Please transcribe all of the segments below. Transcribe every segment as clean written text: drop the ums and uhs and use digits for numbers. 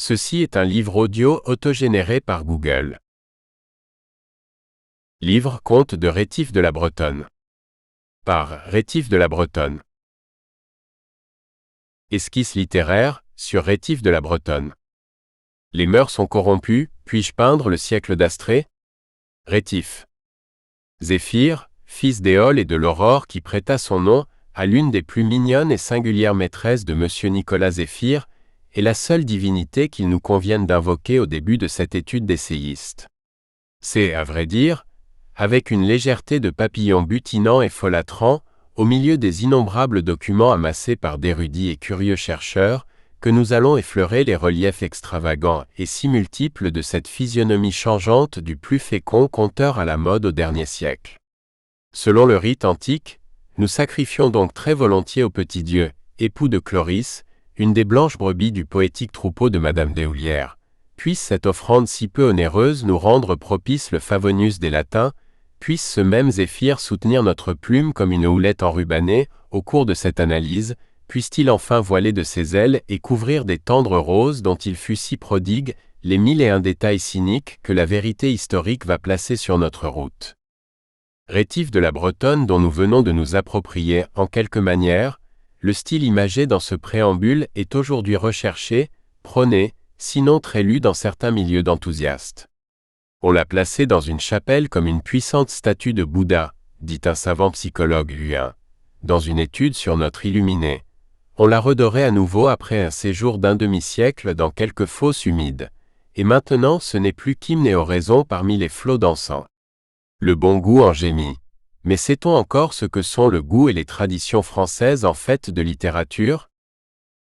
Ceci est un livre audio autogénéré par Google. Livre Contes de Rétif de la Bretonne. Par Rétif de la Bretonne. Esquisse littéraire sur Rétif de la Bretonne. Les mœurs sont corrompues, puis-je peindre le siècle d'Astrée? Rétif. Zéphyr, fils d'Éole et de l'Aurore qui prêta son nom à l'une des plus mignonnes et singulières maîtresses de M. Nicolas Zéphyr, est la seule divinité qu'il nous convienne d'invoquer au début de cette étude d'essayiste. C'est, à vrai dire, avec une légèreté de papillon butinant et folâtrant, au milieu des innombrables documents amassés par d'érudits et curieux chercheurs, que nous allons effleurer les reliefs extravagants et si multiples de cette physionomie changeante du plus fécond conteur à la mode au dernier siècle. Selon le rite antique, nous sacrifions donc très volontiers au petit Dieu, époux de Chloris, une des blanches brebis du poétique troupeau de Madame Deshoulières. Puisse cette offrande si peu onéreuse nous rendre propice le Favonius des Latins, puisse ce même Zéphyr soutenir notre plume comme une houlette enrubanée, au cours de cette analyse, puisse-t-il enfin voiler de ses ailes et couvrir des tendres roses dont il fut si prodigue, les 1001 détails cyniques que la vérité historique va placer sur notre route. Rétif de la Bretonne dont nous venons de nous approprier en quelque manière, le style imagé dans ce préambule est aujourd'hui recherché, prôné, sinon très lu dans certains milieux d'enthousiastes. On l'a placé dans une chapelle comme une puissante statue de Bouddha, dit un savant psychologue Huyn, dans une étude sur notre illuminé. On l'a redoré à nouveau après un séjour d'un demi-siècle dans quelques fosses humides, et maintenant ce n'est plus qu'hymne et oraison parmi les flots d'encens. Le bon goût en gémit. Mais sait-on encore ce que sont le goût et les traditions françaises en fait de littérature?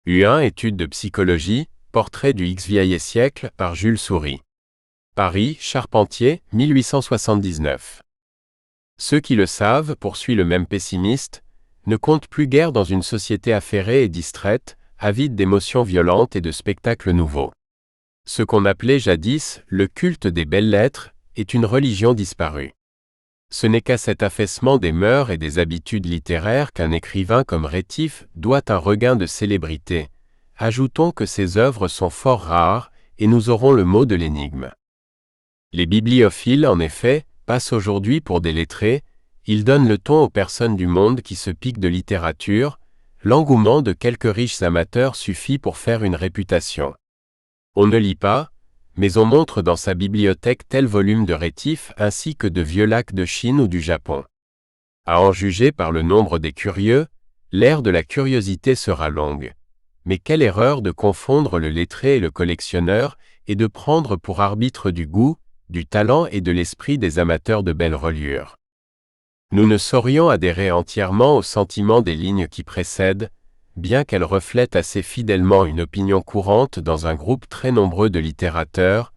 Huyn, étude de psychologie, portrait du XVIe siècle par Jules Souris. Paris, Charpentier, 1879. Ceux qui le savent, poursuit le même pessimiste, ne comptent plus guère dans une société affairée et distraite, avide d'émotions violentes et de spectacles nouveaux. Ce qu'on appelait jadis le culte des belles lettres est une religion disparue. Ce n'est qu'à cet affaissement des mœurs et des habitudes littéraires qu'un écrivain comme Rétif doit un regain de célébrité. Ajoutons que ses œuvres sont fort rares, et nous aurons le mot de l'énigme. Les bibliophiles, en effet, passent aujourd'hui pour des lettrés, ils donnent le ton aux personnes du monde qui se piquent de littérature, l'engouement de quelques riches amateurs suffit pour faire une réputation. On ne lit pas, mais on montre dans sa bibliothèque tel volume de Rétif ainsi que de vieux lacs de Chine ou du Japon. À en juger par le nombre des curieux, l'ère de la curiosité sera longue. Mais quelle erreur de confondre le lettré et le collectionneur et de prendre pour arbitre du goût, du talent et de l'esprit des amateurs de belles reliures. Nous ne saurions adhérer entièrement au sentiment des lignes qui précèdent, bien qu'elles reflètent assez fidèlement une opinion courante dans un groupe très nombreux de littérateurs,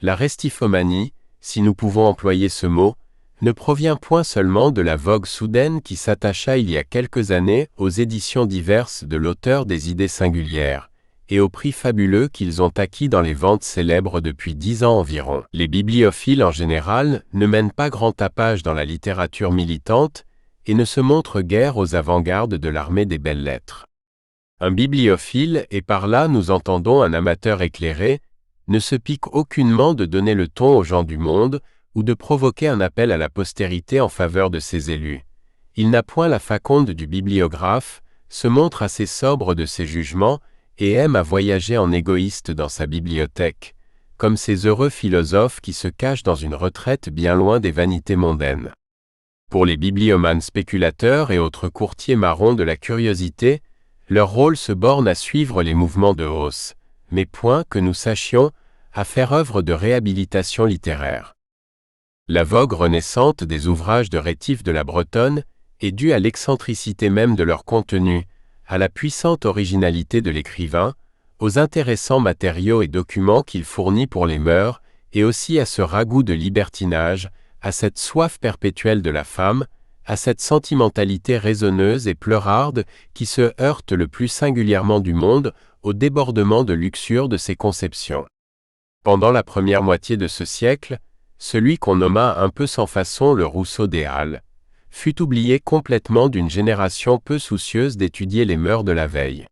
la restifomanie, si nous pouvons employer ce mot, ne provient point seulement de la vogue soudaine qui s'attacha il y a quelques années aux éditions diverses de l'auteur des idées singulières, et aux prix fabuleux qu'ils ont acquis dans les ventes célèbres depuis 10 ans environ. Les bibliophiles en général ne mènent pas grand tapage dans la littérature militante et ne se montrent guère aux avant-gardes de l'armée des belles lettres. Un bibliophile, et par là nous entendons un amateur éclairé, ne se pique aucunement de donner le ton aux gens du monde ou de provoquer un appel à la postérité en faveur de ses élus. Il n'a point la faconde du bibliographe, se montre assez sobre de ses jugements et aime à voyager en égoïste dans sa bibliothèque, comme ces heureux philosophes qui se cachent dans une retraite bien loin des vanités mondaines. Pour les bibliomanes spéculateurs et autres courtiers marrons de la curiosité, leur rôle se borne à suivre les mouvements de hausse, mais point que nous sachions à faire œuvre de réhabilitation littéraire. La vogue renaissante des ouvrages de Rétif de la Bretonne est due à l'excentricité même de leur contenu, à la puissante originalité de l'écrivain, aux intéressants matériaux et documents qu'il fournit pour les mœurs, et aussi à ce ragoût de libertinage, à cette soif perpétuelle de la femme, à cette sentimentalité raisonneuse et pleurarde qui se heurte le plus singulièrement du monde au débordement de luxure de ses conceptions. Pendant la première moitié de ce siècle, celui qu'on nomma un peu sans façon le Rousseau des Halles, fut oublié complètement d'une génération peu soucieuse d'étudier les mœurs de la veille.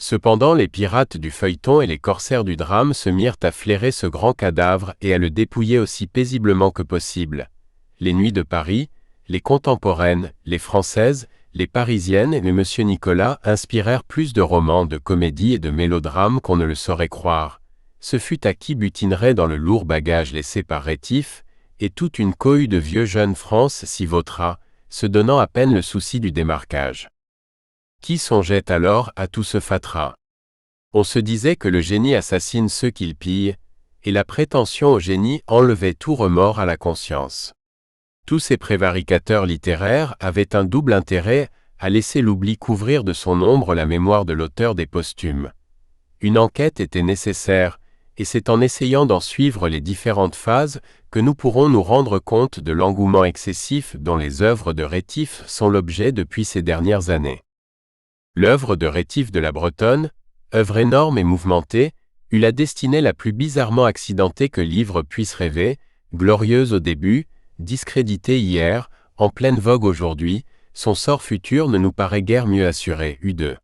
Cependant les pirates du feuilleton et les corsaires du drame se mirent à flairer ce grand cadavre et à le dépouiller aussi paisiblement que possible. Les Nuits de Paris, les contemporaines, les françaises, les parisiennes et Monsieur Nicolas inspirèrent plus de romans, de comédies et de mélodrames qu'on ne le saurait croire. Ce fut à qui butinerait dans le lourd bagage laissé par Rétif, et toute une cohue de vieux jeunes France s'y vautra, se donnant à peine le souci du démarquage. Qui songeait alors à tout ce fatras? On se disait que le génie assassine ceux qu'il pille, et la prétention au génie enlevait tout remords à la conscience. Tous ces prévaricateurs littéraires avaient un double intérêt à laisser l'oubli couvrir de son ombre la mémoire de l'auteur des posthumes. Une enquête était nécessaire, et c'est en essayant d'en suivre les différentes phases que nous pourrons nous rendre compte de l'engouement excessif dont les œuvres de Rétif sont l'objet depuis ces dernières années. L'œuvre de Rétif de la Bretonne, œuvre énorme et mouvementée, eut la destinée la plus bizarrement accidentée que livre puisse rêver, glorieuse au début, discréditée hier, en pleine vogue aujourd'hui, son sort futur ne nous paraît guère mieux assuré. U2.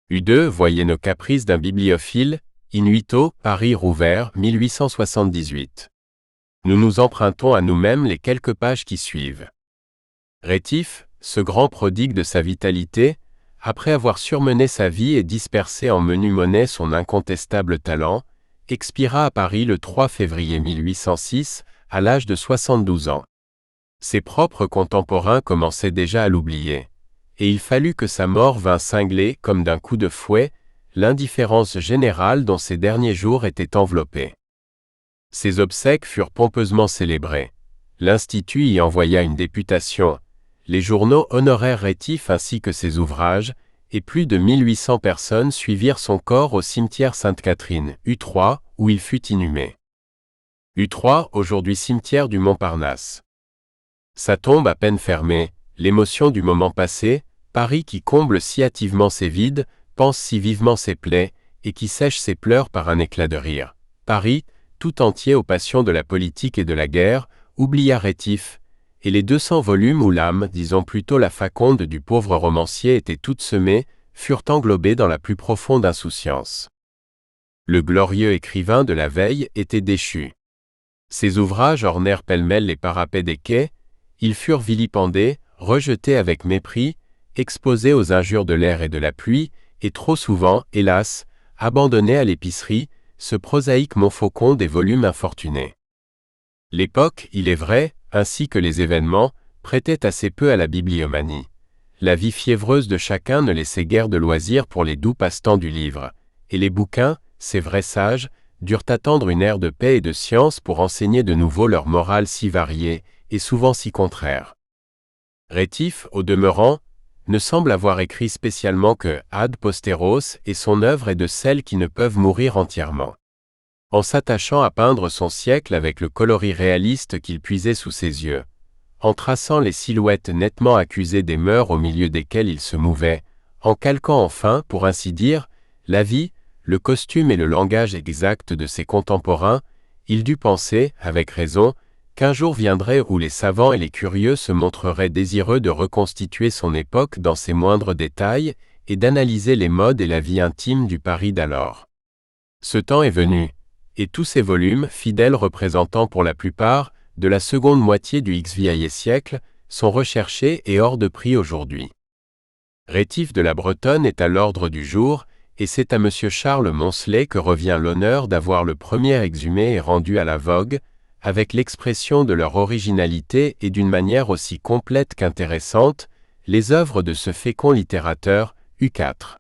U2, voyez nos caprices d'un bibliophile, Inuito, Paris Rouvert, 1878. Nous nous empruntons à nous-mêmes les quelques pages qui suivent. Rétif, ce grand prodigue de sa vitalité, après avoir surmené sa vie et dispersé en menu monnaie son incontestable talent, expira à Paris le 3 février 1806, à l'âge de 72 ans. Ses propres contemporains commençaient déjà à l'oublier, et il fallut que sa mort vînt cingler, comme d'un coup de fouet, l'indifférence générale dont ces derniers jours étaient enveloppés. Ses obsèques furent pompeusement célébrées. L'Institut y envoya une députation. Les journaux honorèrent Rétif ainsi que ses ouvrages, et plus de 1800 personnes suivirent son corps au cimetière Sainte-Catherine, U3, où il fut inhumé. U3, aujourd'hui cimetière du Montparnasse. Sa tombe à peine fermée, l'émotion du moment passé, Paris qui comble si hâtivement ses vides, pense si vivement ses plaies, et qui sèche ses pleurs par un éclat de rire. Paris, tout entier aux passions de la politique et de la guerre, oublia Rétif, et les 200 volumes où l'âme, disons plutôt la faconde du pauvre romancier était toute semée, furent englobés dans la plus profonde insouciance. Le glorieux écrivain de la veille était déchu. Ses ouvrages ornèrent pêle-mêle les parapets des quais, ils furent vilipendés, rejetés avec mépris, exposés aux injures de l'air et de la pluie, et trop souvent, hélas, abandonnés à l'épicerie, ce prosaïque Montfaucon des volumes infortunés. L'époque, il est vrai, ainsi que les événements, prêtaient assez peu à la bibliomanie. La vie fiévreuse de chacun ne laissait guère de loisirs pour les doux passe-temps du livre, et les bouquins, ces vrais sages, durent attendre une ère de paix et de science pour enseigner de nouveau leur morale si variée, et souvent si contraire. Rétif, au demeurant, ne semble avoir écrit spécialement que Ad Posteros et son œuvre est de celles qui ne peuvent mourir entièrement. En s'attachant à peindre son siècle avec le coloris réaliste qu'il puisait sous ses yeux, en traçant les silhouettes nettement accusées des mœurs au milieu desquelles il se mouvait, en calquant enfin, pour ainsi dire, la vie, le costume et le langage exact de ses contemporains, il dut penser, avec raison, qu'un jour viendrait où les savants et les curieux se montreraient désireux de reconstituer son époque dans ses moindres détails et d'analyser les modes et la vie intime du Paris d'alors. Ce temps est venu, et tous ces volumes, fidèles représentants pour la plupart de la seconde moitié du XVIe siècle, sont recherchés et hors de prix aujourd'hui. Rétif de la Bretonne est à l'ordre du jour, et c'est à M. Charles Moncelet que revient l'honneur d'avoir le premier exhumé et rendu à la vogue, avec l'expression de leur originalité et d'une manière aussi complète qu'intéressante, les œuvres de ce fécond littérateur, U4.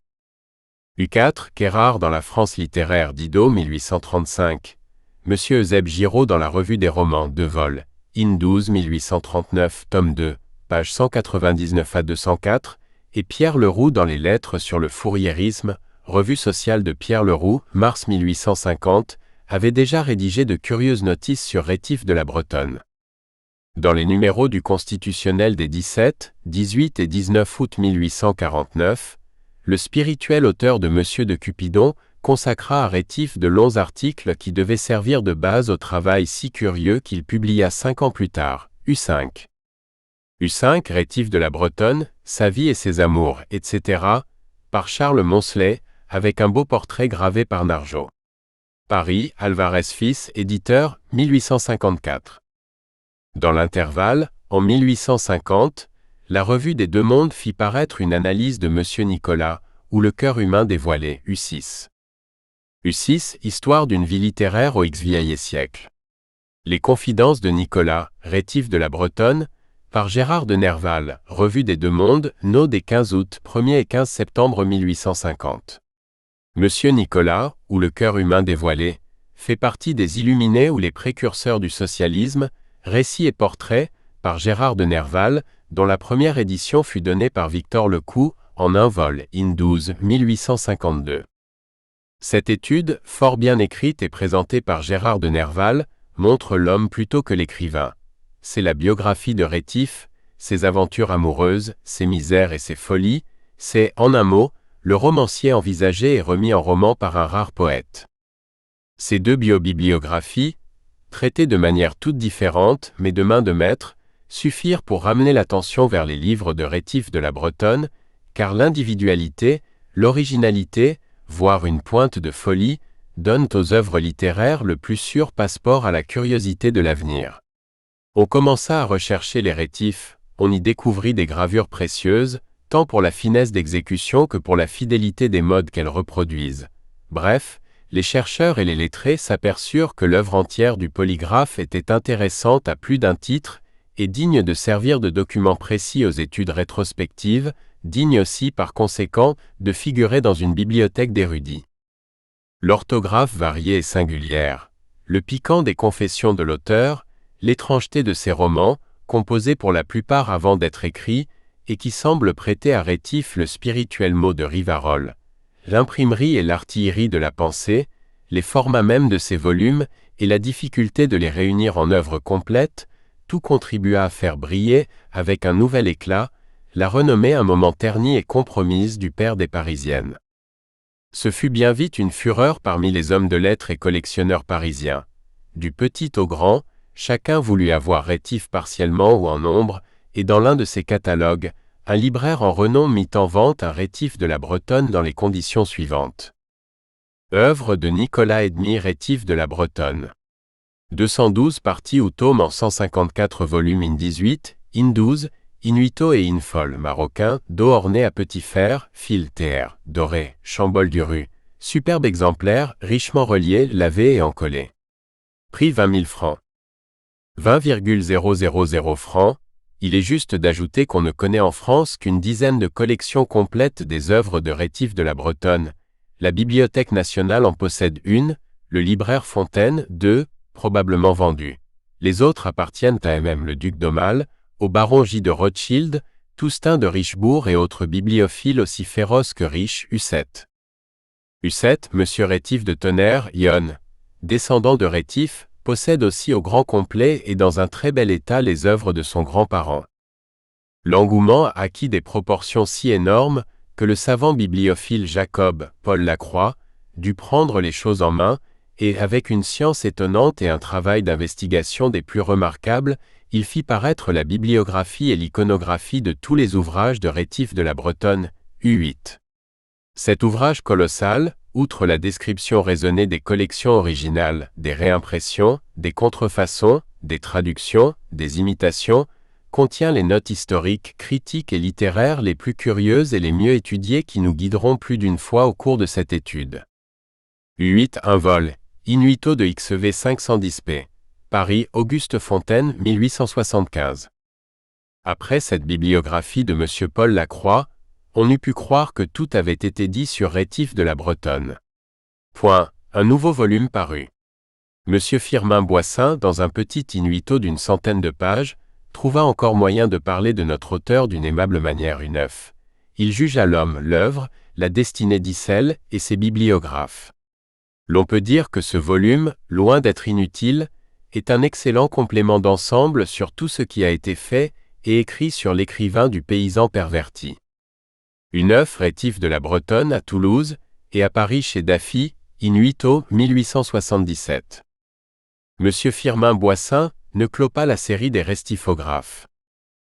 U4, qu'est rare dans la France littéraire d'Ido 1835. M. Eusèbe Giraud dans la Revue des romans, de vol, in 12 1839, tome 2, page 199 à 204, et Pierre Leroux dans les Lettres sur le fourriérisme, Revue sociale de Pierre Leroux, mars 1850, avait déjà rédigé de curieuses notices sur Rétif de la Bretonne. Dans les numéros du Constitutionnel des 17, 18 et 19 août 1849, le spirituel auteur de Monsieur de Cupidon consacra à Rétif de longs articles qui devaient servir de base au travail si curieux qu'il publia 5 ans plus tard, U5. U5, Rétif de la Bretonne, sa vie et ses amours, etc., par Charles Moncelet, avec un beau portrait gravé par Nargeoz. Paris, Alvarez Fils, éditeur, 1854. Dans l'intervalle, en 1850, la Revue des Deux Mondes fit paraître une analyse de M. Nicolas, ou Le cœur humain dévoilé, U6. U6, Histoire d'une vie littéraire au X-vieille siècle. Les confidences de Nicolas, rétif de la Bretonne, par Gérard de Nerval, Revue des Deux Mondes, no des 15 août, 1er et 15 septembre 1850. Monsieur Nicolas, ou Le cœur humain dévoilé, fait partie des Illuminés ou les précurseurs du socialisme, récits et portraits, par Gérard de Nerval, dont la première édition fut donnée par Victor Lecoux, en un vol, in 12, 1852. Cette étude, fort bien écrite et présentée par Gérard de Nerval, montre l'homme plutôt que l'écrivain. C'est la biographie de Rétif, ses aventures amoureuses, ses misères et ses folies, c'est, en un mot, le romancier envisagé et remis en roman par un rare poète. Ces deux biobibliographies, traitées de manière toute différente mais de main de maître, suffirent pour ramener l'attention vers les livres de Rétif de la Bretonne, car l'individualité, l'originalité, voire une pointe de folie, donnent aux œuvres littéraires le plus sûr passeport à la curiosité de l'avenir. On commença à rechercher les rétifs, on y découvrit des gravures précieuses, tant pour la finesse d'exécution que pour la fidélité des modes qu'elles reproduisent. Bref, les chercheurs et les lettrés s'aperçurent que l'œuvre entière du polygraphe était intéressante à plus d'un titre et digne de servir de document précis aux études rétrospectives, digne aussi par conséquent de figurer dans une bibliothèque d'érudits. L'orthographe variée et singulière, le piquant des confessions de l'auteur, l'étrangeté de ses romans, composés pour la plupart avant d'être écrits, et qui semblent prêter à Rétif le spirituel mot de Rivarol, l'imprimerie et l'artillerie de la pensée, les formats même de ces volumes et la difficulté de les réunir en œuvre complète, tout contribua à faire briller, avec un nouvel éclat, la renommée un moment ternie et compromise du père des Parisiennes. Ce fut bien vite une fureur parmi les hommes de lettres et collectionneurs parisiens. Du petit au grand, chacun voulut avoir Rétif partiellement ou en nombre, et dans l'un de ses catalogues, un libraire en renom mit en vente un Rétif de la Bretonne dans les conditions suivantes. Œuvre de Nicolas Edmy Rétif de la Bretonne. 212 parties ou tomes en 154 volumes in 18, in 12, in 8 et in fol marocain, dos orné à petit fer, fil TR, doré, chambol du rue. Superbe exemplaire, richement relié, lavé et encollé. Prix 20 000 francs. 20,000 francs. Il est juste d'ajouter qu'on ne connaît en France qu'une dizaine de collections complètes des œuvres de Rétif de la Bretonne. La Bibliothèque nationale en possède une, le libraire Fontaine, deux, probablement vendues. Les autres appartiennent à MM le duc d'Aumale, au baron J de Rothschild, Toustin de Richebourg et autres bibliophiles aussi féroces que riches, U7. U7, Monsieur Rétif de Tonnerre, Yonne, descendant de Rétif, possède aussi au grand complet et dans un très bel état les œuvres de son grand-parent. L'engouement acquit des proportions si énormes que le savant bibliophile Jacob, Paul Lacroix, dut prendre les choses en main et, avec une science étonnante et un travail d'investigation des plus remarquables, il fit paraître la bibliographie et l'iconographie de tous les ouvrages de Rétif de la Bretonne, U8. Cet ouvrage colossal, outre la description raisonnée des collections originales, des réimpressions, des contrefaçons, des traductions, des imitations, contient les notes historiques, critiques et littéraires les plus curieuses et les mieux étudiées qui nous guideront plus d'une fois au cours de cette étude. U8 un vol, in 8 de XV 510p. Paris, Auguste Fontaine, 1875. Après cette bibliographie de M. Paul Lacroix, on eût pu croire que tout avait été dit sur Rétif de la Bretonne. Un nouveau volume parut. M. Firmin Boissin, dans un petit inuito d'une centaine de pages, trouva encore moyen de parler de notre auteur d'une aimable manière U9. Il jugea l'homme, l'œuvre, la destinée d'Issel et ses bibliographes. L'on peut dire que ce volume, loin d'être inutile, est un excellent complément d'ensemble sur tout ce qui a été fait et écrit sur l'écrivain du paysan perverti. U9 Rétif de la Bretonne à Toulouse et à Paris chez Daffy, in 8 1877. M. Firmin Boissin ne clôt pas la série des restifographes.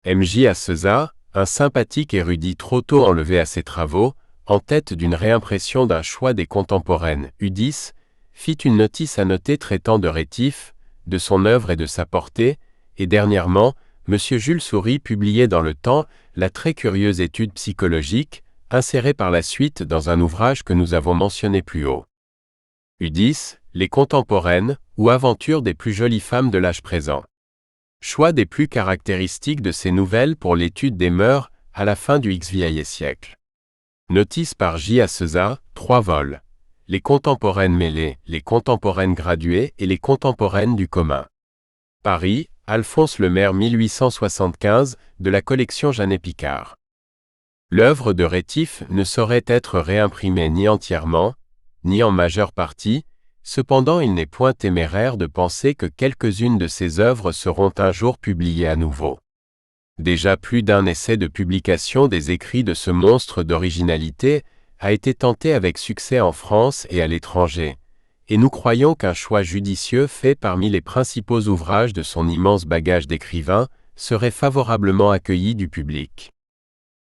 M.J. Asseza, un sympathique érudit trop tôt enlevé à ses travaux, en tête d'une réimpression d'un choix des contemporaines, U10, fit une notice annotée traitant de Rétif, de son œuvre et de sa portée, et dernièrement, M. Jules Soury publiait dans Le Temps la très curieuse étude psychologique, insérée par la suite dans un ouvrage que nous avons mentionné plus haut. U10, les contemporaines, ou aventures des plus jolies femmes de l'âge présent. Choix des plus caractéristiques de ces nouvelles pour l'étude des mœurs à la fin du XVIe siècle. Notice par J. Asseza, 3 vols. Les contemporaines mêlées, les contemporaines graduées et les contemporaines du commun. Paris, Alphonse Lemaire 1875, de la collection Jeannet Picard. L'œuvre de Rétif ne saurait être réimprimée ni entièrement, ni en majeure partie, cependant il n'est point téméraire de penser que quelques-unes de ses œuvres seront un jour publiées à nouveau. Déjà plus d'un essai de publication des écrits de ce monstre d'originalité a été tenté avec succès en France et à l'étranger, et nous croyons qu'un choix judicieux fait parmi les principaux ouvrages de son immense bagage d'écrivain serait favorablement accueilli du public.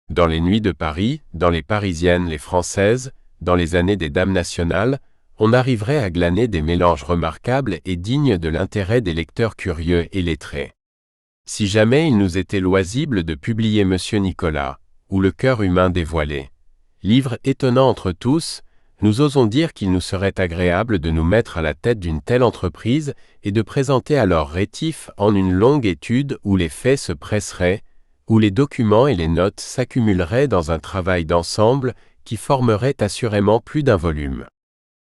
Dans les nuits de Paris, dans les Parisiennes, les Françaises, dans les années des Dames nationales, on arriverait à glaner des mélanges remarquables et dignes de l'intérêt des lecteurs curieux et lettrés. Si jamais il nous était loisible de publier Monsieur Nicolas, ou Le cœur humain dévoilé, livre étonnant entre tous, nous osons dire qu'il nous serait agréable de nous mettre à la tête d'une telle entreprise et de présenter alors Rétif en une longue étude où les faits se presseraient, où les documents et les notes s'accumuleraient dans un travail d'ensemble qui formerait assurément plus d'un volume.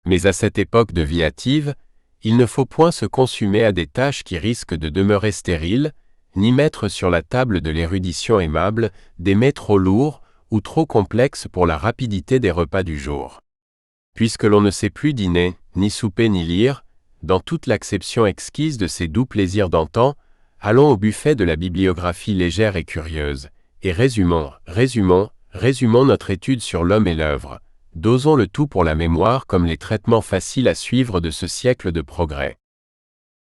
Mais à cette époque de vie hâtive, il ne faut point se consumer à des tâches qui risquent de demeurer stériles, ni mettre sur la table de l'érudition aimable des mets trop lourds ou trop complexes pour la rapidité des repas du jour. Puisque l'on ne sait plus dîner, ni souper ni lire, dans toute l'acception exquise de ces doux plaisirs d'antan, allons au buffet de la bibliographie légère et curieuse, et résumons notre étude sur l'homme et l'œuvre, dosons le tout pour la mémoire comme les traitements faciles à suivre de ce siècle de progrès.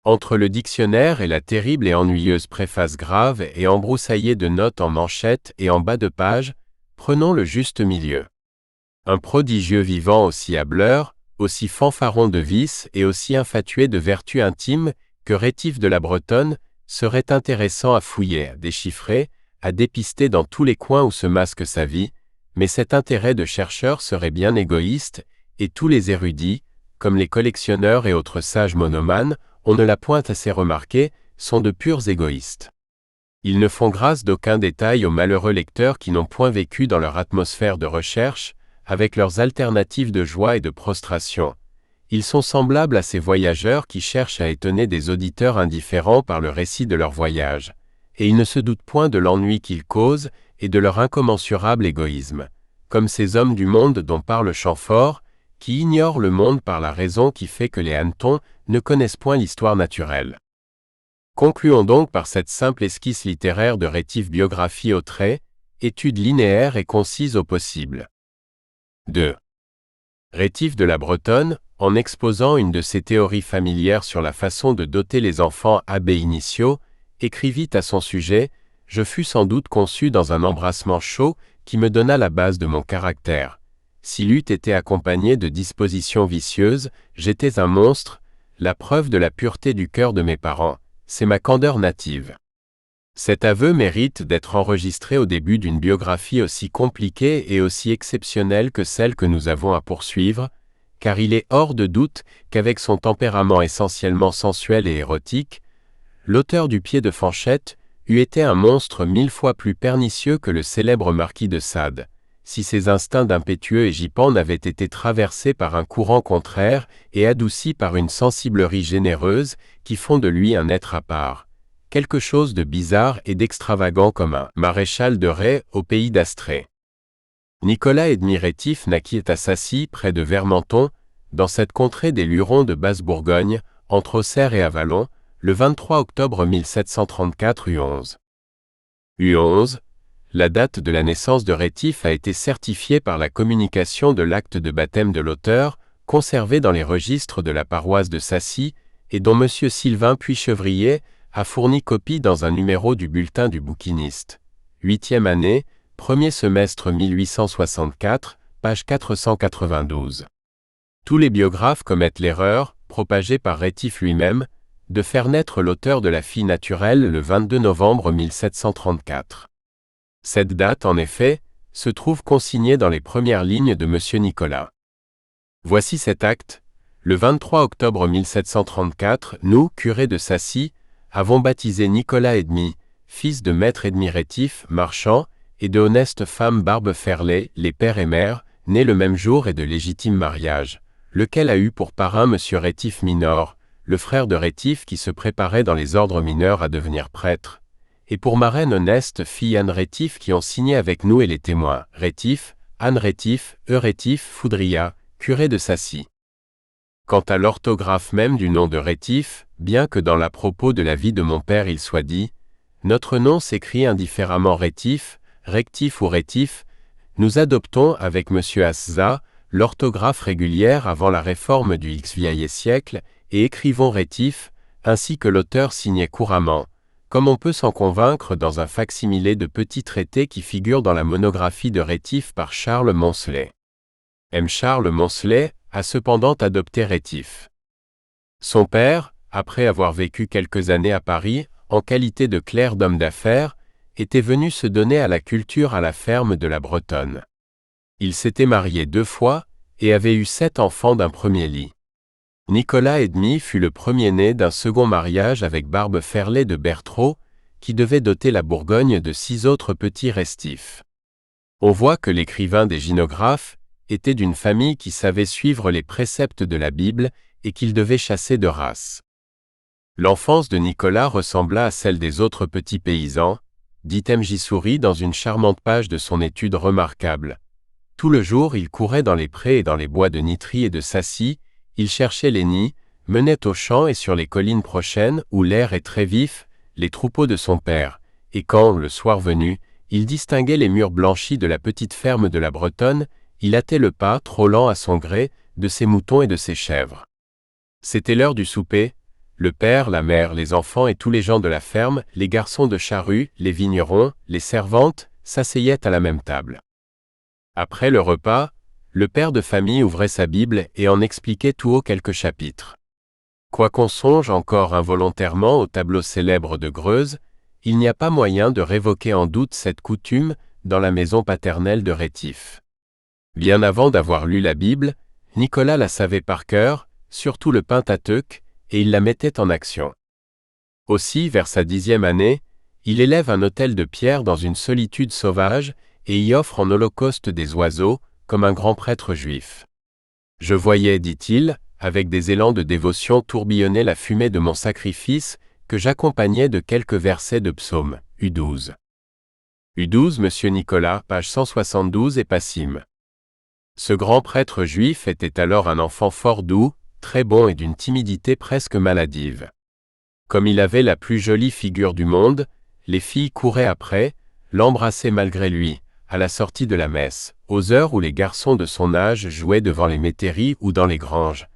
Entre le dictionnaire et la terrible et ennuyeuse préface grave et embroussaillée de notes en manchette et en bas de page, prenons le juste milieu. Un prodigieux vivant aussi hâbleur, aussi fanfaron de vices et aussi infatué de vertus intimes que Rétif de la Bretonne, serait intéressant à fouiller, à déchiffrer, à dépister dans tous les coins où se masque sa vie, mais cet intérêt de chercheur serait bien égoïste, et tous les érudits, comme les collectionneurs et autres sages monomanes, on ne l'a point assez remarqué, sont de purs égoïstes. Ils ne font grâce d'aucun détail aux malheureux lecteurs qui n'ont point vécu dans leur atmosphère de recherche, avec leurs alternatives de joie et de prostration. Ils sont semblables à ces voyageurs qui cherchent à étonner des auditeurs indifférents par le récit de leur voyage, et ils ne se doutent point de l'ennui qu'ils causent et de leur incommensurable égoïsme, comme ces hommes du monde dont parle Chamfort, qui ignorent le monde par la raison qui fait que les hannetons ne connaissent point l'histoire naturelle. Concluons donc par cette simple esquisse littéraire de Rétif biographie au trait, étude linéaire et concise au possible. 2. Rétif de la Bretonne, en exposant une de ses théories familières sur la façon de doter les enfants abbés initiaux, écrivit à son sujet « Je fus sans doute conçu dans un embrassement chaud qui me donna la base de mon caractère. S'il eût été accompagné de dispositions vicieuses, j'étais un monstre, la preuve de la pureté du cœur de mes parents, c'est ma candeur native. » Cet aveu mérite d'être enregistré au début d'une biographie aussi compliquée et aussi exceptionnelle que celle que nous avons à poursuivre, car il est hors de doute qu'avec son tempérament essentiellement sensuel et érotique, l'auteur du Pied de Fanchette eût été un monstre 1000 fois plus pernicieux que le célèbre marquis de Sade, si ses instincts d'impétueux et gipant n'avaient été traversés par un courant contraire et adoucis par une sensiblerie généreuse qui font de lui un être à part. Quelque chose de bizarre et d'extravagant comme un maréchal de Ray au pays d'Astrée. Nicolas Edmy Rétif naquit à Sassy, près de Vermenton, dans cette contrée des Lurons de Basse-Bourgogne, entre Auxerre et Avallon, le 23 octobre 1734 U11. U11, la date de la naissance de Rétif a été certifiée par la communication de l'acte de baptême de l'auteur, conservé dans les registres de la paroisse de Sassy, et dont M. Sylvain Puy-Chevrier a fourni copie dans un numéro du bulletin du bouquiniste. 8e année, premier semestre 1864, page 492. Tous les biographes commettent l'erreur, propagée par Rétif lui-même, de faire naître l'auteur de la fille naturelle le 22 novembre 1734. Cette date, en effet, se trouve consignée dans les premières lignes de M. Nicolas. Voici cet acte. Le 23 octobre 1734, nous, curés de Sassy, avons baptisé Nicolas Edmy, fils de maître Edmy Rétif, marchand, et de honeste femme Barbe Ferlet, les père et mère, nés le même jour et de légitime mariage, lequel a eu pour parrain M. Rétif minor, le frère de Rétif qui se préparait dans les ordres mineurs à devenir prêtre, et pour marraine honeste fille Anne Rétif qui ont signé avec nous et les témoins, Rétif, Anne Rétif, Rétif, Foudria, curé de Sassy. Quant à l'orthographe même du nom de Rétif, bien que dans l'à propos de la vie de mon père il soit dit « Notre nom s'écrit indifféremment Rétif, Rectif ou Rétif », nous adoptons avec M. Asza l'orthographe régulière avant la réforme du X-vieille siècle et écrivons Rétif, ainsi que l'auteur signait couramment, comme on peut s'en convaincre dans un facsimilé de petit traité qui figure dans la monographie de Rétif par Charles Moncelet. M. Charles Moncelet a cependant adopté Rétif. Son père, après avoir vécu quelques années à Paris, en qualité de clerc d'homme d'affaires, était venu se donner à la culture à la ferme de la Bretonne. Il s'était marié 2 fois et avait eu 7 enfants d'un premier lit. Nicolas Edmy fut le premier-né d'un second mariage avec Barbe Ferlet de Bertraud, qui devait doter la Bourgogne de 6 autres petits restifs. On voit que l'écrivain des gynographes était d'une famille qui savait suivre les préceptes de la Bible et qu'il devait chasser de race. L'enfance de Nicolas ressembla à celle des autres petits paysans, dit M. Gisoury dans une charmante page de son étude remarquable. Tout le jour, il courait dans les prés et dans les bois de Nitry et de Sassy, il cherchait les nids, menait aux champs et sur les collines prochaines, où l'air est très vif, les troupeaux de son père, et quand, le soir venu, il distinguait les murs blanchis de la petite ferme de la Bretonne, il hâtait le pas, trop lent à son gré, de ses moutons et de ses chèvres. C'était l'heure du souper, le père, la mère, les enfants et tous les gens de la ferme, les garçons de charrue, les vignerons, les servantes, s'asseyaient à la même table. Après le repas, le père de famille ouvrait sa Bible et en expliquait tout haut quelques chapitres. Quoiqu'on songe encore involontairement au tableau célèbre de Greuze, il n'y a pas moyen de révoquer en doute cette coutume dans la maison paternelle de Rétif. Bien avant d'avoir lu la Bible, Nicolas la savait par cœur, surtout le Pentateuque, et il la mettait en action. Aussi, vers sa 10e année, il élève un autel de pierre dans une solitude sauvage et y offre en holocauste des oiseaux, comme un grand prêtre juif. Je voyais, dit-il, avec des élans de dévotion tourbillonner la fumée de mon sacrifice, que j'accompagnais de quelques versets de psaume, U12. U12, Monsieur Nicolas, page 172 et Passim. Ce grand prêtre juif était alors un enfant fort doux, très bon et d'une timidité presque maladive. Comme il avait la plus jolie figure du monde, les filles couraient après, l'embrassaient malgré lui, à la sortie de la messe, aux heures où les garçons de son âge jouaient devant les métairies ou dans les granges.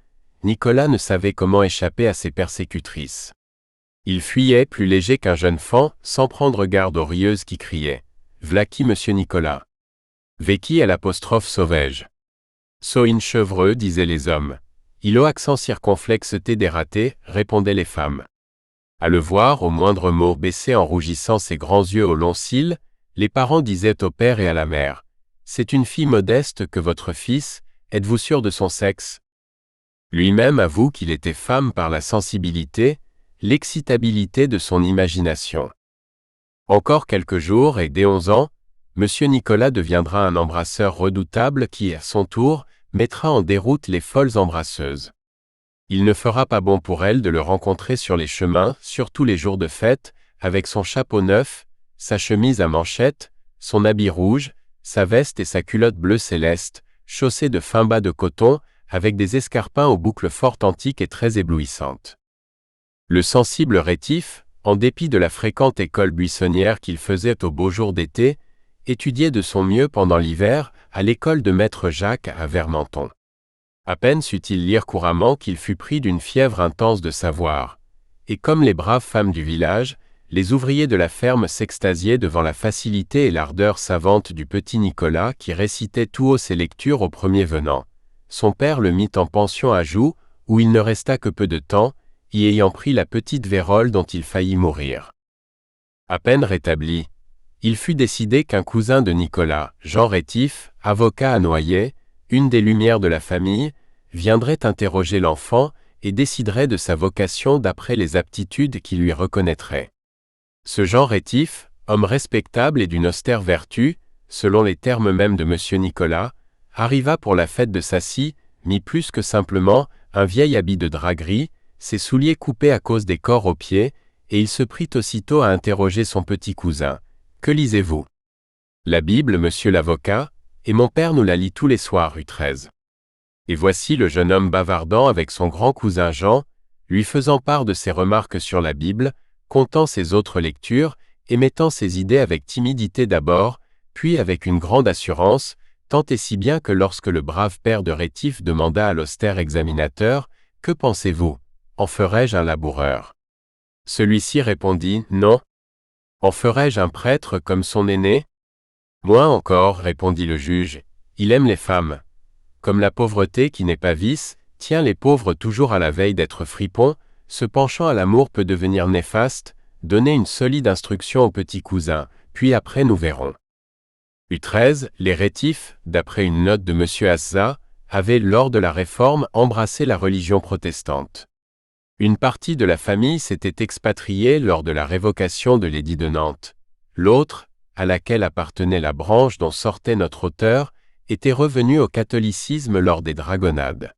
Nicolas ne savait comment échapper à ses persécutrices. Il fuyait plus léger qu'un jeune faon, sans prendre garde aux rieuses qui criaient « V'là-qui, Monsieur Nicolas ?» Véqui à l'apostrophe sauvage. Soin chevreux, disaient les hommes. Il au accent circonflexe té dératé, répondaient les femmes. À le voir, au moindre mot baissé en rougissant ses grands yeux aux longs cils, les parents disaient au père et à la mère « C'est une fille modeste que votre fils, êtes-vous sûr de son sexe ?» Lui-même avoue qu'il était femme par la sensibilité, l'excitabilité de son imagination. Encore quelques jours et dès 11 ans, M. Nicolas deviendra un embrasseur redoutable qui, à son tour, mettra en déroute les folles embrasseuses. Il ne fera pas bon pour elle de le rencontrer sur les chemins, surtout les jours de fête, avec son chapeau neuf, sa chemise à manchettes, son habit rouge, sa veste et sa culotte bleu céleste, chaussée de fins bas de coton, avec des escarpins aux boucles fort antiques et très éblouissantes. Le sensible Rétif, en dépit de la fréquente école buissonnière qu'il faisait aux beaux jours d'été, étudiait de son mieux pendant l'hiver à l'école de maître Jacques à Vermenton. À peine sut-il lire couramment qu'il fut pris d'une fièvre intense de savoir, et comme les braves femmes du village, Les ouvriers de la ferme s'extasiaient devant la facilité et l'ardeur savante du petit Nicolas qui récitait tout haut ses lectures au premier venant. Son père le mit en pension à Joux, où il ne resta que peu de temps, y ayant pris la petite vérole dont il faillit mourir. À peine rétabli, il fut décidé qu'un cousin de Nicolas, Jean Rétif, avocat à Noyers, une des lumières de la famille, viendrait interroger l'enfant et déciderait de sa vocation d'après les aptitudes qu'il lui reconnaîtrait. Ce Jean Rétif, homme respectable et d'une austère vertu, selon les termes mêmes de M. Nicolas, arriva pour la fête de sa scie, mit plus que simplement un vieil habit de drap gris, ses souliers coupés à cause des cors aux pieds, et il se prit aussitôt à interroger son petit cousin. « Que lisez-vous » ?»« La Bible, monsieur l'avocat, et mon père nous la lit tous les soirs, rue 13. » Et voici le jeune homme bavardant avec son grand cousin Jean, lui faisant part de ses remarques sur la Bible, contant ses autres lectures, émettant ses idées avec timidité d'abord, puis avec une grande assurance, tant et si bien que lorsque le brave père de Rétif demanda à l'austère examinateur « Que pensez-vous ? En ferai-je un laboureur ?» Celui-ci répondit « Non. En ferai-je un prêtre comme son aîné ?»« Moins encore, répondit le juge, il aime les femmes. Comme la pauvreté qui n'est pas vice, tient les pauvres toujours à la veille d'être fripons, ce penchant à l'amour peut devenir néfaste, donnez une solide instruction au petit cousin, puis après nous verrons. » U13, les Rétifs, d'après une note de M. Azza, avaient lors de la Réforme embrassé la religion protestante. Une partie de la famille s'était expatriée lors de la révocation de l'édit de Nantes. L'autre, à laquelle appartenait la branche dont sortait notre auteur, était revenue au catholicisme lors des dragonnades.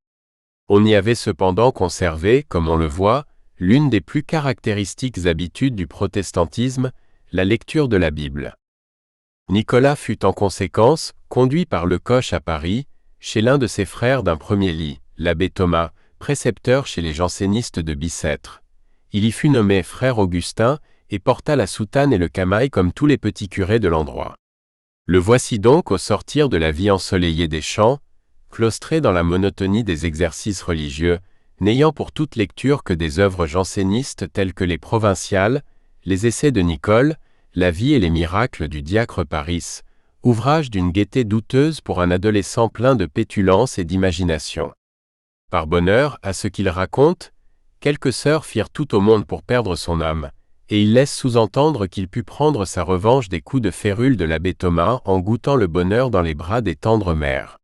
On y avait cependant conservé, comme on le voit, l'une des plus caractéristiques habitudes du protestantisme, la lecture de la Bible. Nicolas fut en conséquence conduit par Lecoq à Paris, chez l'un de ses frères d'un premier lit, l'abbé Thomas, précepteur chez les jansénistes de Bicêtre. Il y fut nommé frère Augustin et porta la soutane et le camail comme tous les petits curés de l'endroit. Le voici donc au sortir de la vie ensoleillée des champs, claustré dans la monotonie des exercices religieux, n'ayant pour toute lecture que des œuvres jansénistes telles que les Provinciales, les Essais de Nicole, La vie et les miracles du diacre Paris, ouvrage d'une gaieté douteuse pour un adolescent plein de pétulance et d'imagination. Par bonheur, à ce qu'il raconte, quelques sœurs firent tout au monde pour perdre son âme, et il laisse sous-entendre qu'il put prendre sa revanche des coups de férule de l'abbé Thomas en goûtant le bonheur dans les bras des tendres mères.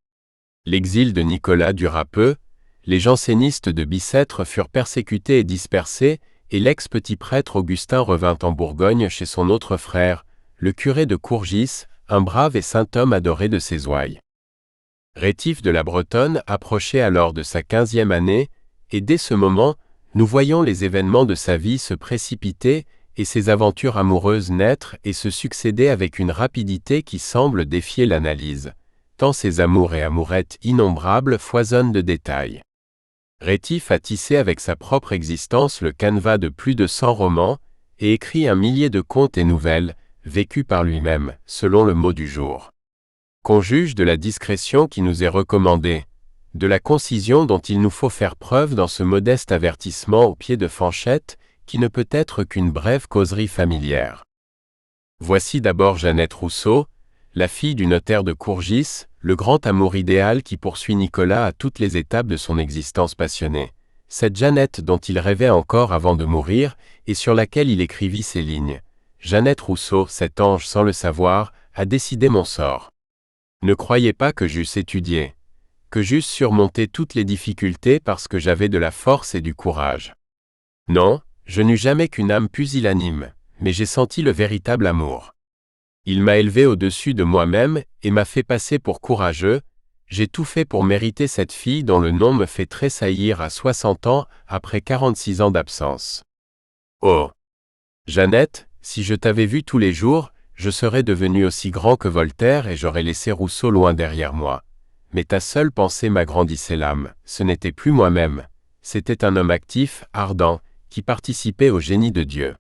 L'exil de Nicolas dura peu, les jansénistes de Bicêtre furent persécutés et dispersés, et l'ex-petit prêtre Augustin revint en Bourgogne chez son autre frère, le curé de Courgis, un brave et saint homme adoré de ses ouailles. Rétif de la Bretonne approchait alors de sa 15e année, et dès ce moment, nous voyons les événements de sa vie se précipiter et ses aventures amoureuses naître et se succéder avec une rapidité qui semble défier l'analyse, tant ses amours et amourettes innombrables foisonnent de détails. Rétif a tissé avec sa propre existence le canevas de plus de 100 romans, et écrit un millier de contes et nouvelles, vécus par lui-même, selon le mot du jour. Qu'on juge de la discrétion qui nous est recommandée, de la concision dont il nous faut faire preuve dans ce modeste avertissement au pied de Fanchette, qui ne peut être qu'une brève causerie familière. Voici d'abord Jeannette Rousseau, la fille du notaire de Courgis, le grand amour idéal qui poursuit Nicolas à toutes les étapes de son existence passionnée. Cette Jeannette dont il rêvait encore avant de mourir, et sur laquelle il écrivit ces lignes. Jeannette Rousseau, cet ange sans le savoir, a décidé mon sort. Ne croyez pas que j'eusse étudié, que j'eusse surmonté toutes les difficultés parce que j'avais de la force et du courage. Non, je n'eus jamais qu'une âme pusillanime, mais j'ai senti le véritable amour. Il m'a élevé au-dessus de moi-même et m'a fait passer pour courageux, j'ai tout fait pour mériter cette fille dont le nom me fait tressaillir à 60 ans après 46 ans d'absence. Oh! Jeannette, si je t'avais vue tous les jours, je serais devenu aussi grand que Voltaire et j'aurais laissé Rousseau loin derrière moi. Mais ta seule pensée m'agrandissait l'âme, ce n'était plus moi-même, c'était un homme actif, ardent, qui participait au génie de Dieu.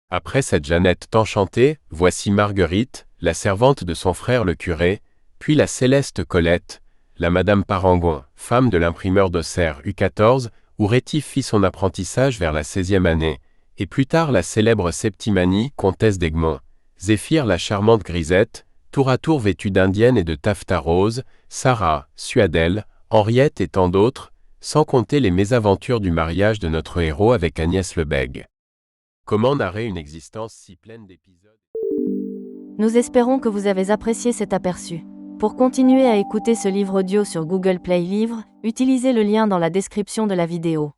Après cette Jeannette tant chantée, voici Marguerite, la servante de son frère le curé, puis la céleste Colette, la Madame Parangon, femme de l'imprimeur d'Auxerre U14, où Rétif fit son apprentissage vers la 16e année, et plus tard la célèbre Septimanie, comtesse d'Egmont, Zéphire la charmante grisette, tour à tour vêtue d'indienne et de taffetas rose, Sarah, Suadèle, Henriette et tant d'autres, sans compter les mésaventures du mariage de notre héros avec Agnès Lebègue. Comment narrer une existence si pleine d'épisodes? Nous espérons que vous avez apprécié cet aperçu. Pour continuer à écouter ce livre audio sur Google Play Livres, utilisez le lien dans la description de la vidéo.